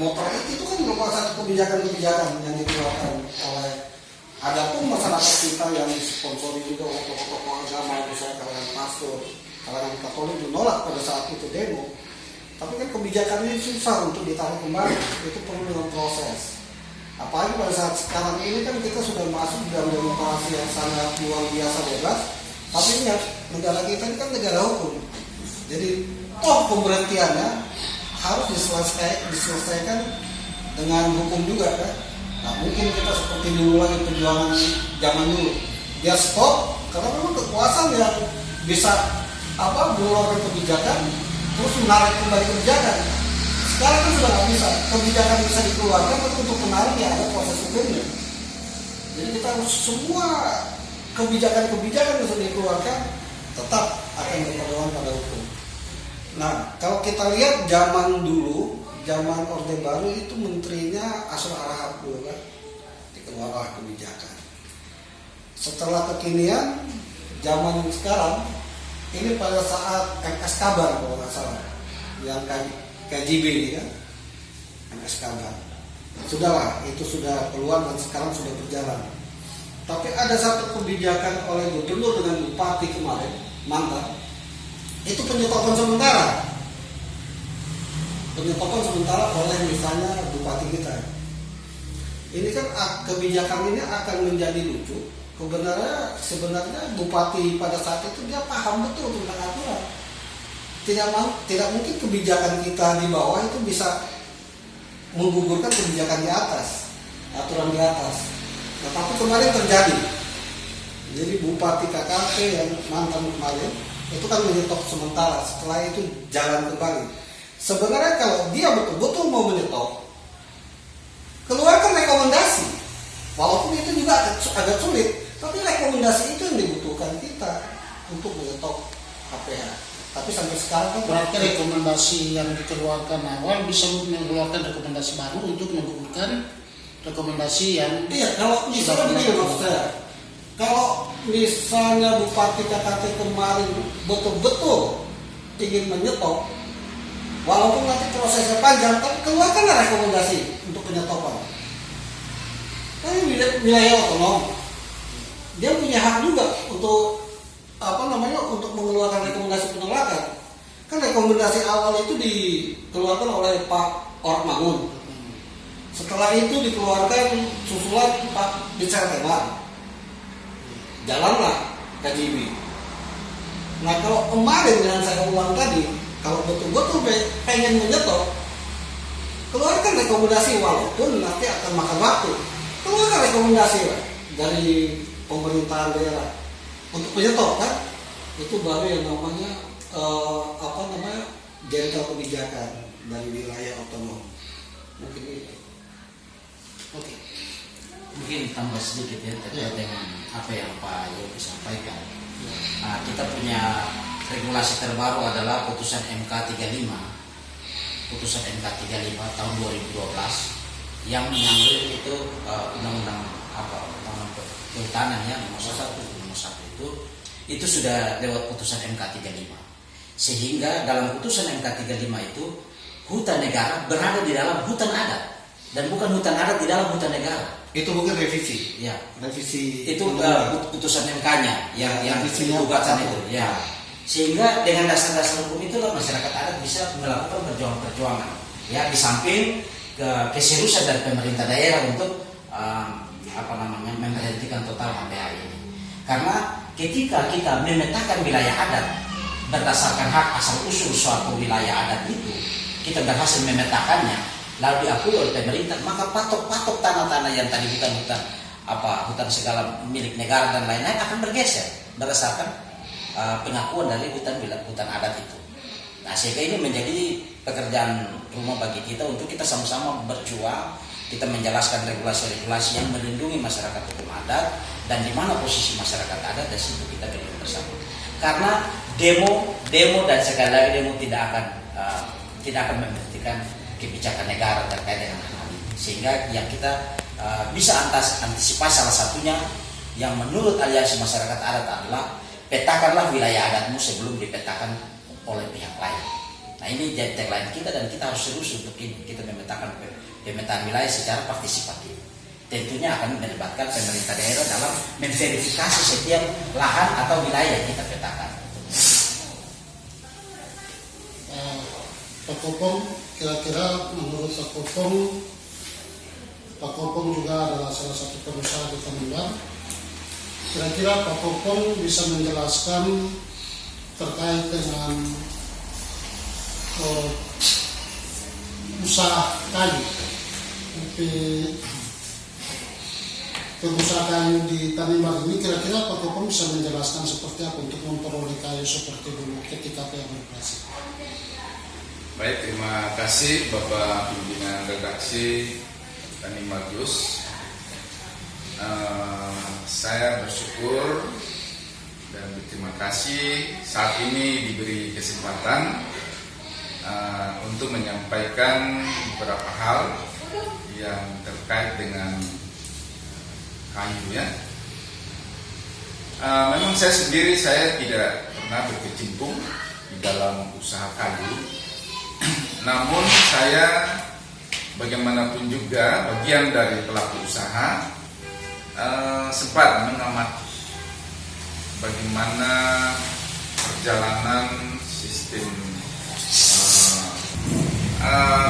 motor itu kan merupakan satu kebijakan-kebijakan yang dikeluarkan oleh, adapun masyarakat kita yang disponsori juga oleh tokoh-tokoh agama, misalnya kalangan pastor, kalangan Katolik menolak pada saat itu demo. Tapi kan kebijakan ini susah untuk ditarik kembali, itu perlu dengan proses. Apalagi pada saat sekarang ini kan kita sudah masuk dalam demokrasi yang sangat luar biasa bebas. Tapi ingat, negara kita ini kan negara hukum. Jadi toh pemberhentiannya harus diselesaikan dengan hukum juga kan. Nah mungkin kita seperti dulu lagi perjuangan zaman dulu, dia stop karena memang kekuasaan yang bisa mengeluarkan kebijakan terus menarik kembali kebijakan. Sekarang kan sudah nggak bisa, kebijakan bisa dikeluarkan, tapi untuk menarik ya ada proses hukumnya. Jadi kita harus semua kebijakan-kebijakan yang sudah dikeluarkan tetap akan berpedoman pada hukum. Nah kalau kita lihat zaman dulu, zaman Orde Baru itu menterinya Asrul Arahap dulu kan, dikeluarkan kebijakan. Setelah kekinian, zaman sekarang ini pada saat MS Kabar kalau nggak salah, yang KJB ini kan, MS Kabar. Sudahlah, itu sudah keluar dan sekarang sudah berjalan. Tapi ada satu kebijakan oleh gubernur dengan bupati kemarin, mantan, itu penyetopan sementara. Penyetopan sementara oleh misalnya bupati kita. Ini kan kebijakan ini akan menjadi lucu. Sebenarnya bupati pada saat itu dia paham betul tentang aturan. Tidak mungkin kebijakan kita di bawah itu bisa menggugurkan kebijakan di atas, aturan di atas. Nah, tapi kemarin terjadi. Jadi bupati KKP yang mantan kemarin itu kan menyetop sementara, setelah itu jalan kembali. Sebenarnya kalau dia betul-betul mau menyetop, keluarkan rekomendasi. Walaupun itu juga agak sulit, tapi rekomendasi itu yang dibutuhkan kita untuk menyetop KPH. Tapi sampai sekarang kan berarti rekomendasi yang dikeluarkan awal bisa mengeluarkan rekomendasi baru untuk menggugurkan rekomendasi yang kalau misalnya begini maksud saya, kalau misalnya Bupati KKT kemarin betul-betul ingin menyetop, walaupun nanti prosesnya panjang, tapi keluarkanlah rekomendasi untuk penyetopan. Kan wilayah otonom, dia punya hak juga untuk untuk mengeluarkan rekomendasi penolakan. Kan rekomendasi awal itu dikeluarkan oleh Pak Ormangun. Setelah itu dikeluarkan susulan Pak Bicar Temar. Jalanlah KJB. Nah kalau kemarin yang saya ulang tadi, kalau betul-betul pengen menyetop, keluarkan rekomendasi walaupun nanti akan makan waktu. Keluarkan rekomendasi dari pemerintahan daerah untuk penyetop kan, itu baru yang namanya gentle kebijakan dari wilayah otonom. Mungkin itu. Oke. Mungkin tambah sedikit ya terkait dengan apa yang Pak Yogi sampaikan. Nah, kita punya regulasi terbaru adalah putusan MK 35. Putusan MK 35 tahun 2012 yang mengambil itu undang-undang kehutanan ya nomor 1 itu sudah lewat putusan MK 35. Sehingga dalam putusan MK 35 itu hutan negara berada di dalam hutan adat dan bukan hutan adat di dalam hutan negara. Itu bukan revisi. Ya, revisi itu putusan MK-nya yang gugatan itu. Ya. Sehingga dengan dasar-dasar hukum itulah masyarakat adat bisa melakukan perjuangan-perjuangan. Ya, di samping keseriusan dari pemerintah daerah untuk memberhentikan total KPH ini. Karena ketika kita memetakan wilayah adat berdasarkan hak asal usul suatu wilayah adat itu, kita berhasil memetakannya, lalu diakui oleh pemerintah, maka patok-patok tanah-tanah yang tadi bukan hutan segala milik negara dan lain-lain akan bergeser berdasarkan pengakuan dari hutan adat itu. Nah, sehingga ini menjadi pekerjaan rumah bagi kita untuk kita sama-sama berjuang. Kita menjelaskan regulasi-regulasi yang melindungi masyarakat hukum adat dan di mana posisi masyarakat adat, dan situ kita berjuang bersama. Karena demo dan sekali lagi demo tidak akan memberhentikan kebijakan negara terkait dengan hal ini. Sehingga yang kita bisa antisipasi salah satunya yang menurut Aliansi Masyarakat Adat adalah petakanlah wilayah adatmu sebelum dipetakan oleh pihak lain. Nah ini jadi tagline kita dan kita harus serius untuk ini. Kita memetakan pemetaan wilayah secara partisipatif. Tentunya akan melibatkan pemerintah daerah dalam memverifikasi setiap lahan atau wilayah yang kita petakan. Pak Kopong, kira-kira menurut Pak Kopong juga adalah salah satu pengusaha di Tanimbar. Kira-kira Pak Kopong bisa menjelaskan terkait dengan usaha kayu, pengusaha kayu di Tanimbar ini. Kira-kira Pak Kopong bisa menjelaskan seperti apa untuk memperoleh kayu seperti dulu ketika dia beroperasi. Baik, terima kasih Bapak Pimpinan Redaksi Tanimbar News. Saya bersyukur dan berterima kasih saat ini diberi kesempatan untuk menyampaikan beberapa hal yang terkait dengan kayu ya. Memang saya sendiri tidak pernah berkecimpung di dalam usaha kayu, namun saya bagaimanapun juga bagian dari pelaku usaha sempat mengamati bagaimana perjalanan sistem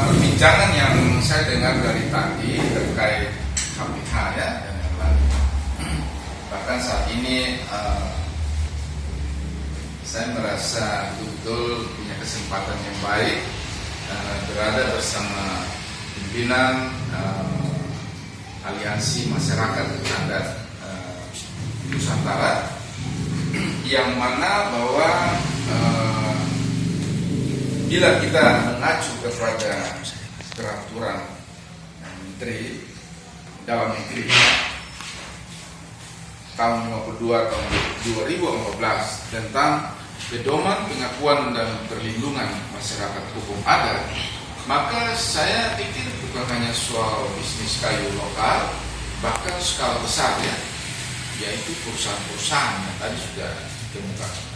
perbincangan yang saya dengar dari tadi terkait KPH ya dan yang lain. Bahkan saat ini saya merasa betul punya kesempatan yang baik berada bersama pimpinan Aliansi Masyarakat Adat Nusantara, yang mana bahwa bila kita mengacu kepada peraturan Menteri Dalam Negeri tahun 52 tahun 2014 tentang pedoman pengakuan dan perlindungan masyarakat hukum adat, maka saya pikir bukan hanya soal bisnis kayu lokal, bahkan skala besar ya, yaitu perusahaan-perusahaan yang tadi sudah dikemukakan.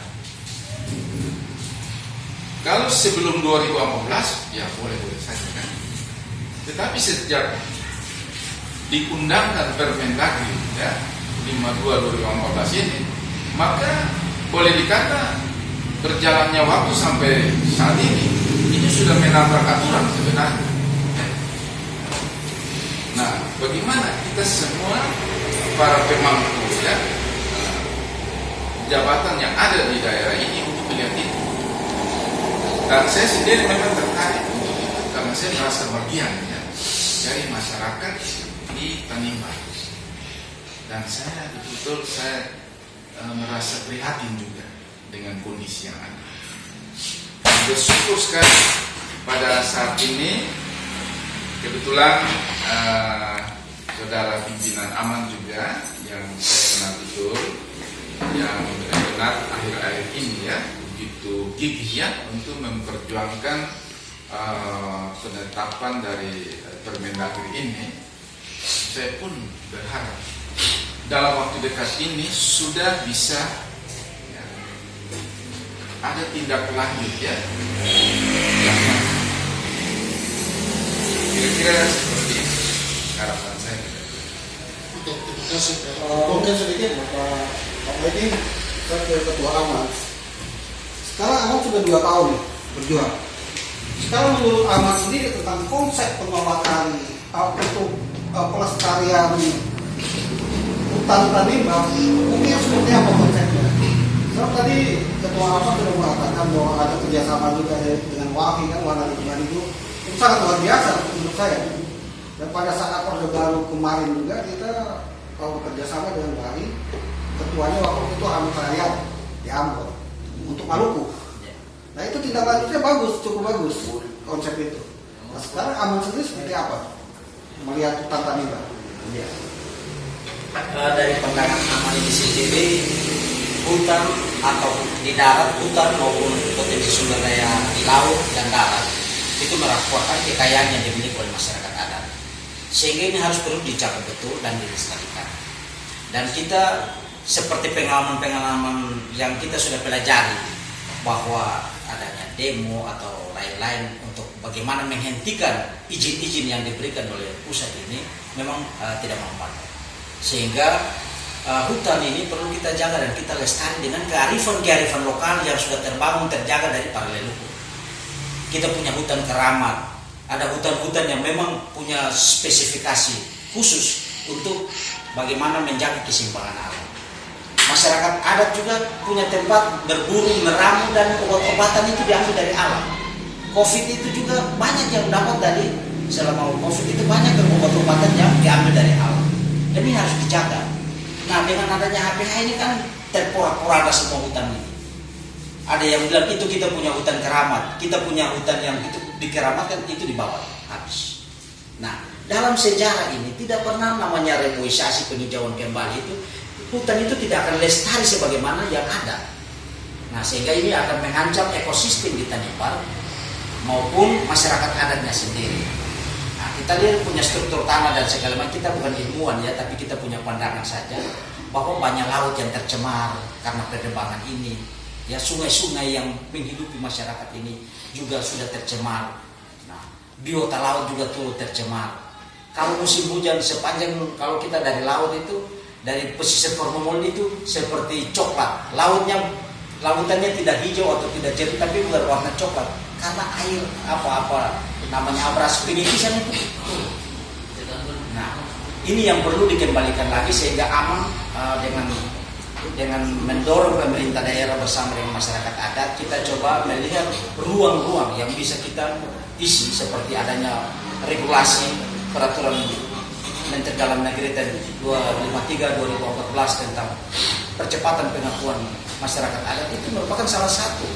Kalau sebelum 2014 ya boleh-boleh saja kan, tetapi sejak diundangkan Permendagri ya 52 2014 ini, maka boleh dikata berjalannya waktu sampai saat ini sudah menabrak aturan sebenarnya. Nah, bagaimana kita semua para pemangku ya jabatan yang ada di daerah ini untuk melihat itu? Dan saya sendiri memang tertarik untuk itu karena saya merasa bagian ya dari masyarakat di Tanimbar. Dan saya betul-betul merasa prihatin juga dengan kondisi yang ada. Bersyukur sekali pada saat ini kebetulan saudara pimpinan Aman juga yang saya kenal betul, yang benar-benar akhir-akhir ini ya begitu gigih ya untuk memperjuangkan penetapan dari Permendagri ini. Saya pun berharap dalam waktu dekat ini sudah bisa ada tindak lanjut ya. Kira-kira seperti harapan saya. Oke, terima kasih. Mungkin sedikit Pak Ledi, saya ke Ketua Aman. Sekarang Aman sudah 2 tahun berjuang. Sekarang menurut Aman sendiri tentang konsep penolakan untuk pelestarian hutan Tanimbar, mungkin seperti apa konsepnya? Sebab tadi Ketua Aman sudah mengatakan bahwa ada kerjasama juga dengan WAKI kan, Warna Lingkungan itu sangat luar biasa menurut saya. Dan pada saat Orde Baru kemarin juga kita kalau bekerjasama dengan WAKI, ketuanya waktu itu Ahmad Rayat di Ambon untuk Maluku. Nah itu tindak lanjutnya bagus, cukup bagus konsep itu. Nah sekarang Aman sendiri seperti apa melihat hutan Tanimbar? Ya. Dari pandangan Aman ini sendiri, hutan atau di darat, hutan maupun potensi sumber daya di laut dan darat itu merupakan kekayaan yang dimiliki oleh masyarakat adat, sehingga ini harus perlu dijaga betul dan dilestarikan. Dan kita seperti pengalaman-pengalaman yang kita sudah pelajari bahwa adanya demo atau lain-lain untuk bagaimana menghentikan izin-izin yang diberikan oleh pusat ini memang tidak mempan. Sehingga hutan ini perlu kita jaga dan kita lestari dengan kearifan-kearifan lokal yang sudah terbangun, terjaga dari para leluhur. Kita punya hutan keramat, ada hutan-hutan yang memang punya spesifikasi khusus untuk bagaimana menjaga keseimbangan alam. Masyarakat adat juga punya tempat berburu, meramu, dan obat-obatan itu diambil dari alam. COVID itu juga banyak yang dapat dari, selama COVID itu banyak obat-obatan yang diambil dari alam. Jadi harus dijaga. Nah, dengan adanya HPH ini kan terporak-poranda semua hutan ini. Ada yang bilang itu kita punya hutan keramat, kita punya hutan yang itu dikeramatkan, itu dibawa habis. Nah, dalam sejarah ini tidak pernah namanya reboisasi, penghijauan kembali itu, hutan itu tidak akan lestari sebagaimana yang ada. Nah, sehingga ini akan mengancam ekosistem di Tanimbar maupun masyarakat adatnya sendiri. Nah, kita lihat punya struktur tanah dan segala macam, kita bukan ilmuwan ya, tapi kita punya pandangan saja bahwa banyak laut yang tercemar karena perkembangan ini. Ya, sungai-sungai yang menghidupi masyarakat ini juga sudah tercemar. Nah, biota laut juga turut tercemar. Kalau musim hujan sepanjang, kalau kita dari laut itu, dari pesisir Kormomolen itu seperti coklat. Lautannya tidak hijau atau tidak jernih, tapi berwarna coklat karena air namanya abrasi penipisan itu. Nah, ini yang perlu dikembalikan lagi sehingga aman dengan mendorong pemerintah daerah bersama dengan masyarakat adat. Kita coba melihat ruang-ruang yang bisa kita isi seperti adanya regulasi peraturan Menteri Dalam Negeri 253/2014 tentang percepatan pengakuan masyarakat adat. Itu merupakan salah satu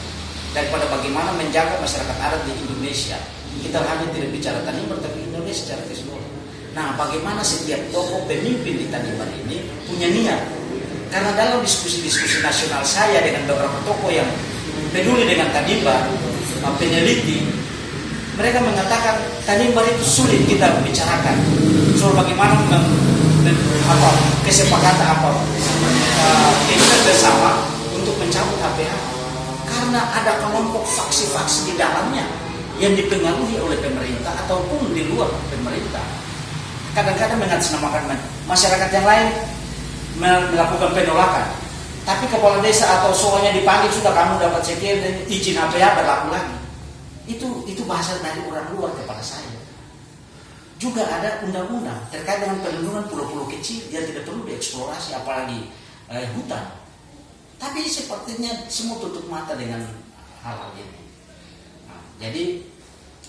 daripada bagaimana menjaga masyarakat adat di Indonesia. Kita hanya tidak bicara Tanimbar, tapi Indonesia secara keseluruhan. Nah, bagaimana setiap tokoh pemimpin di Tanimbar ini punya niat. Karena dalam diskusi-diskusi nasional saya dengan beberapa tokoh yang peduli dengan Tanimbar, peneliti, mereka mengatakan Tanimbar itu sulit kita bicarakan soal bagaimana kesepakatan keinginan bersama untuk mencabut HPH, karena ada kelompok faksi-faksi di dalamnya yang dipengaruhi oleh pemerintah ataupun di luar pemerintah. Kadang-kadang mengatasnamakan masyarakat yang lain melakukan penolakan, tapi kepala desa atau soalnya dipanggil, sudah kamu dapat sekian dan izin HPH berlaku lagi. Itu bahasa dari orang luar kepada saya. Juga ada undang-undang terkait dengan perlindungan pulau-pulau kecil yang tidak perlu dieksplorasi, apalagi hutan. Tapi sepertinya semua tutup mata dengan hal-hal ini. Nah, jadi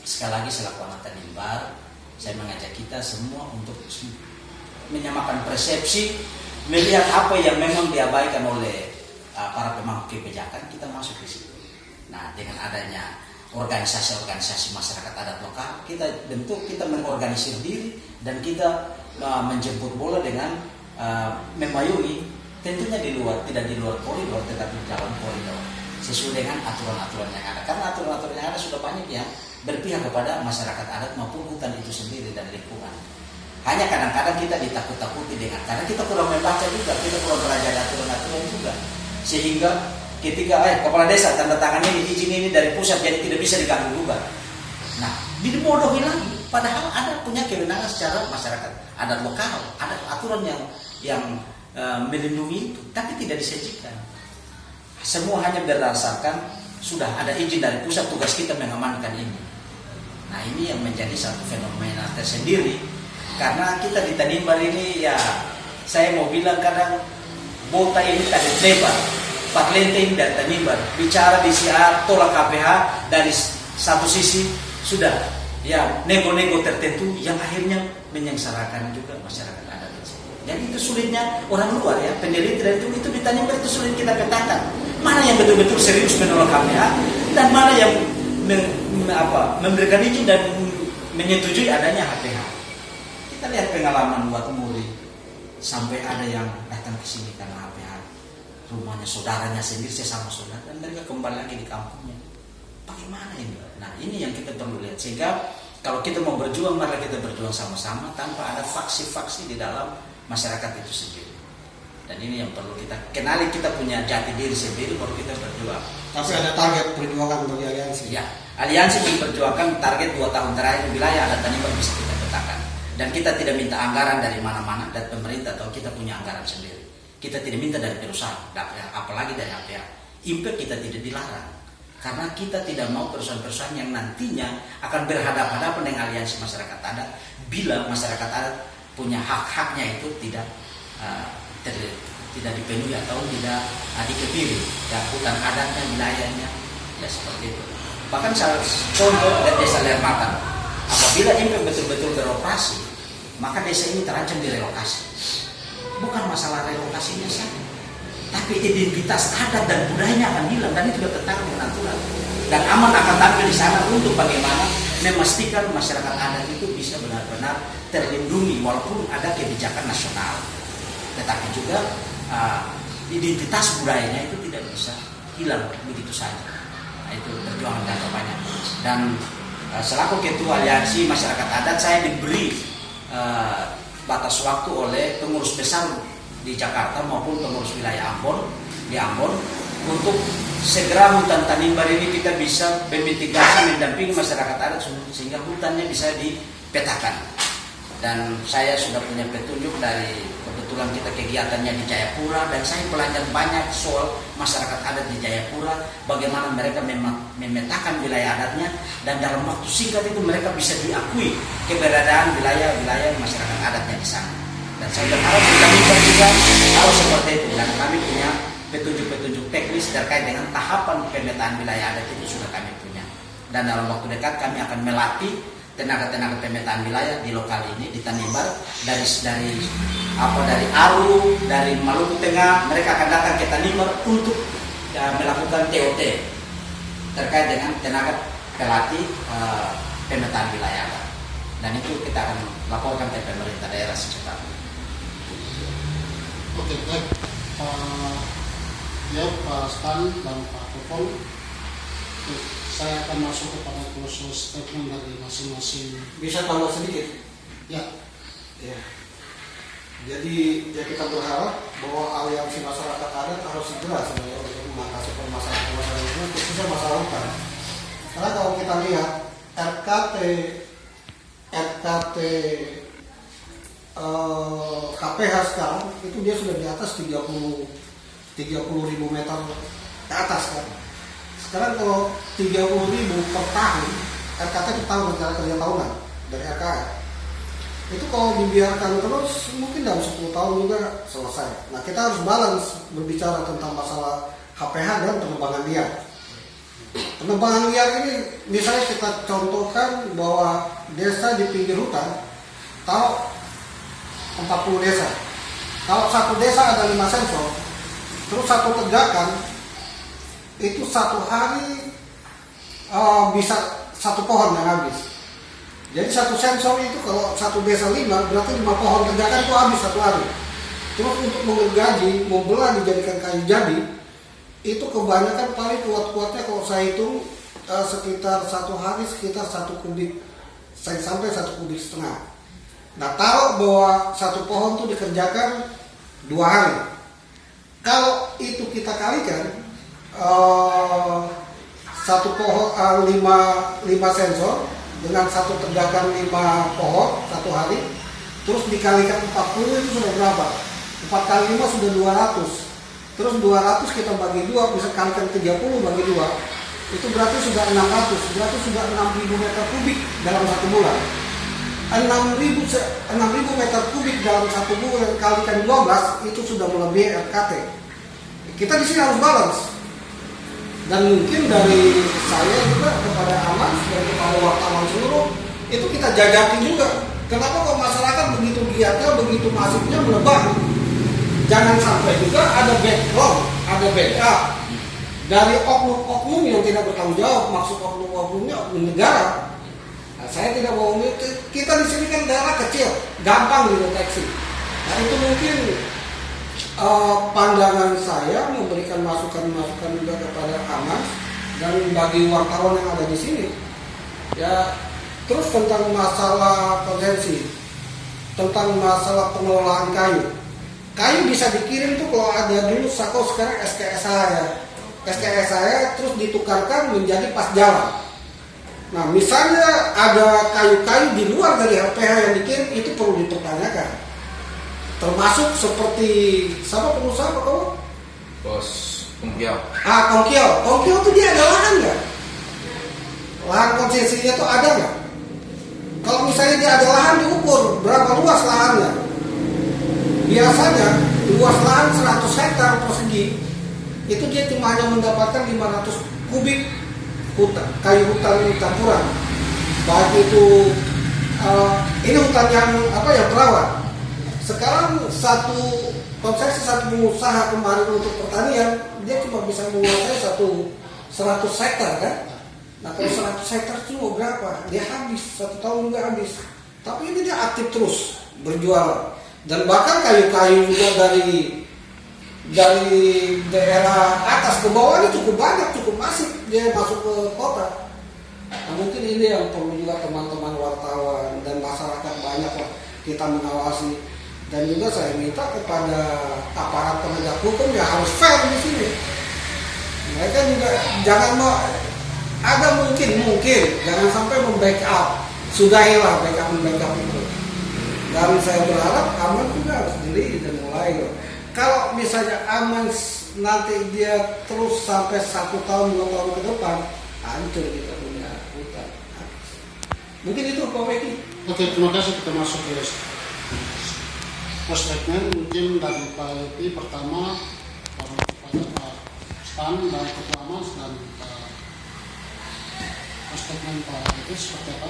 sekali lagi selaku anak Tanimbar, saya mengajak kita semua untuk menyamakan persepsi, melihat apa yang memang diabaikan oleh para pemangku kebijakan, kita masuk di situ. Nah, dengan adanya organisasi-organisasi masyarakat adat lokal, kita bentuk, kita mengorganisir diri dan kita menjemput bola dengan memayungi, tentunya di luar, tidak di luar koridor, tetapi di dalam koridor sesuai dengan aturan-aturan yang ada. Karena aturan-aturan yang ada sudah banyak yang berpihak kepada masyarakat adat maupun hutan itu sendiri dan lingkungan. Hanya kadang-kadang kita ditakut-takuti dengan, karena kita kurang membaca juga, kita kurang belajar aturan-aturan juga, sehingga ketika kepala desa tanda tangannya izin ini dari pusat, jadi tidak bisa diganggu juga. Nah, dibodohi lagi, padahal ada punya kewenangan secara masyarakat adat lokal, ada aturan yang melindungi itu, tapi tidak disajikan. Semua hanya berdasarkan sudah ada izin dari pusat, tugas kita mengamankan ini. Nah, ini yang menjadi satu fenomena tersendiri. Karena kita di Tanimbar ini, ya saya mau bilang kadang bota ini tadi lebar, Pak Lenteng dari Tanimbar bicara di siar tolak KPH dari satu sisi sudah ya nego-nego tertentu yang akhirnya menyengsarakan juga masyarakat adat. Jadi itu sulitnya orang luar ya, peneliti dan itu di Tanimbar itu sulit kita petakan mana yang betul-betul serius menolak KPH dan mana yang memberikan izin dan menyetujui adanya HPH. Kita lihat pengalaman Watu Muri, sampai ada yang datang ke sini karena HPH, rumahnya saudaranya sendiri, sesama saudara, dan mereka kembali lagi di kampungnya. Bagaimana ini? Nah, ini yang kita perlu lihat. Sehingga kalau kita mau berjuang, mari kita berjuang sama-sama tanpa ada faksi-faksi di dalam masyarakat itu sendiri. Dan ini yang perlu kita kenali, kita punya jati diri sendiri baru kita berjuang. Tapi ada target perjuangan bagi aliansi. Ya, aliansi memperjuangkan target 2 tahun terakhir wilayah adat Tanimbar bisa kita petakan. Dan kita tidak minta anggaran dari mana-mana dari pemerintah atau kita punya anggaran sendiri. Kita tidak minta dari perusahaan, apalagi dari APH. Impact kita tidak dilarang. Karena kita tidak mau perusahaan-perusahaan yang nantinya akan berhadapan-hadapan dengan aliansi masyarakat adat bila masyarakat adat punya hak-haknya itu tidak dipenuhi atau tidak dikebiri, ya, hutan adatnya, wilayahnya, ya seperti itu. Bahkan contoh desa Lermatan, apabila impact betul-betul beroperasi, maka desa ini terancam direlokasi. Bukan masalah relokasinya saja, tapi identitas adat dan budayanya akan hilang dan itu sudah tertanggung dengan aturan. Dan aman akan tampil di sana untuk bagaimana memastikan masyarakat adat itu bisa benar-benar terlindungi walaupun ada kebijakan nasional. Tetapi juga identitas budayanya itu tidak bisa hilang begitu saja. Nah, itu perjuangan jangka panjang. Dan selaku ketua aliansi masyarakat adat, saya diberi batas waktu oleh pengurus besar di Jakarta maupun pengurus wilayah di Ambon untuk segera hutan Tanimbar ini kita bisa bermitigasi mendampingi masyarakat adat sehingga hutannya bisa dipetakan. Dan saya sudah punya petunjuk dari kebetulan kita kegiatannya di Jayapura dan saya belajar banyak soal masyarakat adat di Jayapura, bagaimana mereka memetakan wilayah adatnya dan dalam waktu singkat itu mereka bisa diakui keberadaan wilayah-wilayah masyarakat adatnya di sana. Dan saya berharap kita juga harus seperti itu dan kami punya petunjuk-petunjuk teknis terkait dengan tahapan pemetaan wilayah adat itu sudah kami punya. Dan dalam waktu dekat kami akan melatih tenaga-tenaga pemetaan wilayah di lokal ini di Tanimbar dari Aru, dari Maluku Tengah, mereka akan datang ke Tanimbar untuk melakukan TOT terkait dengan tenaga pelatih pemetaan wilayah adat. Dan itu kita akan laporkan ke pemerintah daerah secepatnya. Oke, baik. Pak Stan dan Pak Popon, saya akan masuk kepada closing statement dari masing-masing. Bisa tambah sedikit? Ya. Ya. Jadi ya kita berharap bahwa aliansi masyarakat adat harus segera sebenarnya untuk mengatasi permasalahan itu, khususnya masalah hutan. Karena kalau kita lihat RKT KPH sekarang itu dia sudah di atas 30.000 meter ke atas kan. Sekarang kalau 30.000 per tahun, RKT per tahun rencana kerja tahunan dari RKR, itu kalau dibiarkan terus mungkin dalam 10 tahun juga selesai. Nah kita harus balance berbicara tentang masalah HPH dan penebangan liar. Penebangan liar ini misalnya kita contohkan bahwa desa di pinggir hutan, tahu 40 desa. Kalau satu desa ada 5 sensor, terus satu tegakan, itu satu hari bisa satu pohon yang habis. Jadi satu sensor itu kalau satu desa 5, berarti 5 pohon tegakan itu habis satu hari. Terus untuk menggaji, membelah dijadikan kayu jadi, itu kebanyakan paling kuat-kuatnya kalau saya hitung sekitar satu hari sekitar 1 kubik, sampai 1,5 kubik. Nah taruh bahwa satu pohon itu dikerjakan 2 hari. Kalau itu kita kalikan satu pohon 5 sensor dengan satu tegakan 5 pohon satu hari, terus dikalikan 40 itu sudah berapa? 4 kali 5 sudah 200. Terus 200 kita bagi 2 bisa kalikan 30 bagi 2. Itu berarti sudah 600. Berarti sudah 6.000 meter kubik dalam 1 bulan. 6.000 meter kubik dalam 1 bulan kalikan 12 itu sudah melebihi RKT. Kita di sini harus balance. Dan mungkin dari saya juga kepada Aman dan kepada wartawan seluruh itu kita jajaki juga. Kenapa kok masyarakat begitu giatnya, begitu masifnya menebang? Jangan sampai juga ada background, ada backup dari oknum-oknum yang tidak bertanggung jawab. Maksud oknum-oknumnya oknum negara. Nah, saya tidak mau kita di sini kan daerah kecil, gampang dideteksi. Nah itu mungkin pandangan saya memberikan masukan-masukan juga kepada Aman dan bagi wartawan yang ada di sini. Ya, terus tentang masalah potensi, tentang masalah pengelolaan kayu. kayu bisa dikirim tuh kalau ada dulu Sako sekarang SKS saya. SKS saya terus ditukarkan menjadi pas jalan. Nah, misalnya ada kayu-kayu di luar dari LPH yang dikirim, itu perlu dipertanyakan. Termasuk seperti siapa pengusaha apa kamu? Bos Kungkiau. Kongkiau. Kongkiau itu dia ada lahan nggak? Lahan konsesinya itu ada nggak? Kalau misalnya dia ada lahan, diukur berapa luas lahannya. Biasanya luas lahan 100 hektar persegi, itu dia cuma hanya mendapatkan 500 kubik kayu hutan campuran. Baik itu ini hutan yang perawat. Sekarang satu konsesi satu pengusaha kemarin untuk pertanian, dia cuma bisa menguasai 100 hektar kan. Nah, kalau 100 hektar itu mau berapa? Dia habis, 1 tahun juga habis. Tapi ini dia aktif terus berjualan. Dan bahkan kayu-kayu juga dari daerah atas ke bawah ini cukup banyak, cukup masif dia masuk ke kota. Nah, mungkin ini yang perlu juga teman-teman wartawan dan masyarakat banyak lah kita mengawasi. Dan juga saya minta kepada aparat penegak hukum yang harus fair di sini. Mereka juga jangan ada mungkin jangan sampai membackup. Sudahilah backup itu. Dan saya berharap Aman juga harus diri dan mulai loh. Kalau misalnya Aman nanti dia terus sampai 1 tahun 2 tahun ke depan, hancur kita punya hutan. Mungkin itu Pak Beki. Oke, terima kasih. Kita masuk ke statement mungkin dari Pak Beki. Pertama kepada Pak Stan dan Ketua Aman dan statement Pak Beki seperti apa?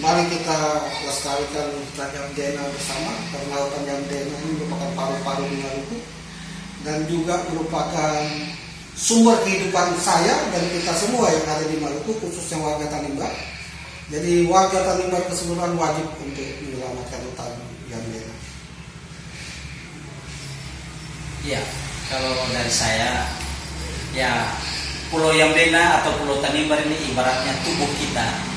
Mari kita lestarikan hutan Yamdena bersama, karena hutan Yamdena ini merupakan paru-paru di Maluku dan juga merupakan sumber kehidupan saya dan kita semua yang ada di Maluku, khususnya warga Tanimbar. Jadi warga Tanimbar keseluruhan wajib untuk menyelamatkan hutan Yamdena. Ya, kalau dari saya, ya Pulau Yamdena atau Pulau Tanimbar ini ibaratnya tubuh kita.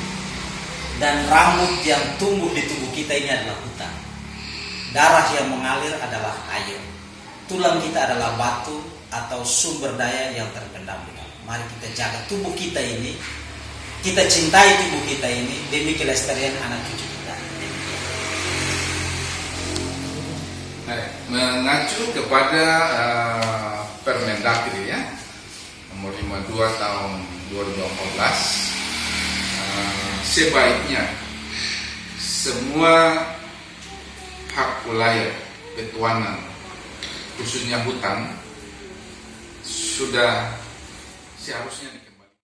Dan rambut yang tumbuh di tubuh kita ini adalah hutan. Darah yang mengalir adalah air. Tulang kita adalah batu atau sumber daya yang terpendam di dalam. Mari kita jaga tubuh kita ini. Kita cintai tubuh kita ini demi kelestarian anak cucu kita. Mengacu kepada Permendagri ya, nomor 52 tahun 2014. Sebaiknya semua hak wilayah ketuanan khususnya hutan sudah seharusnya